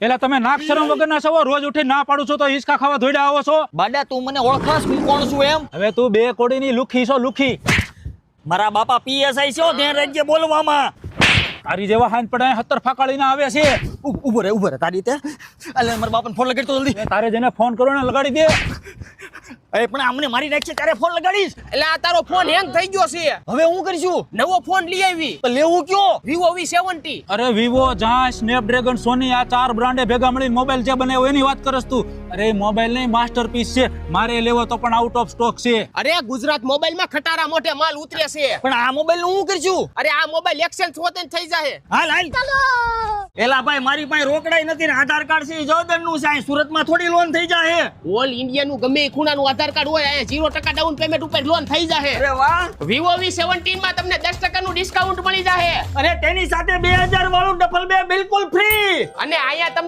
એલા તમે નાક શરમ વગરના છો, રોજ ઉઠી ના પાડું છો તો હિંચકા ખાવા ધોઈડા આવો છો. બાડા તું મને ઓળખાસ હું કોણ છું એમ? હવે તું બે કોડીની લુખી છો, લુખી. મારા બાપા પીએસઆઈ છે, ધ્યાન રાખજે બોલવામાં. તારી જેવા હાંજ પડાય 70 ફાકાડીને આવે છે. ઉભો રે તારી રીતે. અલે મારા બાપાને ફોન લગાડ તો જલ્દી. તારે જેને ફોન કરો ને લગાડી દે. એ પણ આમને મારી નાખશે ત્યારે ફોન લગાડીશ. એટલે આ તારો ફોન હેંગ થઈ ગયો છે. હવે હું કરીશું? નવો ફોન લઈ આવી. તો લેવું કયો? Vivo V70. અરે વિવો, ઝાં, સ્નેપડ્રેગન, સોની આ 4 બ્રાન્ડે ભેગા મળીને મોબાઈલ જે બનાવ્યો એની વાત કરસ તું. અરે મોબાઈલ નહીં, માસ્ટરપીસ છે. મારે લેવો તો પણ આઉટ ઓફ સ્ટોક છે. અરે ગુજરાત મોબાઈલમાં ખટારા મોઢે માલ ઉતરે છે. પણ આ મોબાઈલ નું હું કરીશું? અરે આ મોબાઈલ એક્સચેન્જ હોતે થઈ જાય. હાલ એલા ભાઈ મારી પાસે રોકડાઈ નથી ને આધાર કાર્ડ છે જોદન નું છે. સુરતમાં થોડી લોન થઈ જાય. ઓલ ઇન્ડિયા નું ગમે એ ખૂણાનું આધાર કાર્ડ હોય, અહીંયા 0% ડાઉન પેમેન્ટ ઉપર લોન થઈ જાય. અરે વાહ. Vivo V70 માં તમને 10% નું ડિસ્કાઉન્ટ મળી જાય. અને તેની સાથે 2000 વાળું ડબલ બે બિલકુલ ફ્રી. અને અહીંયા તમને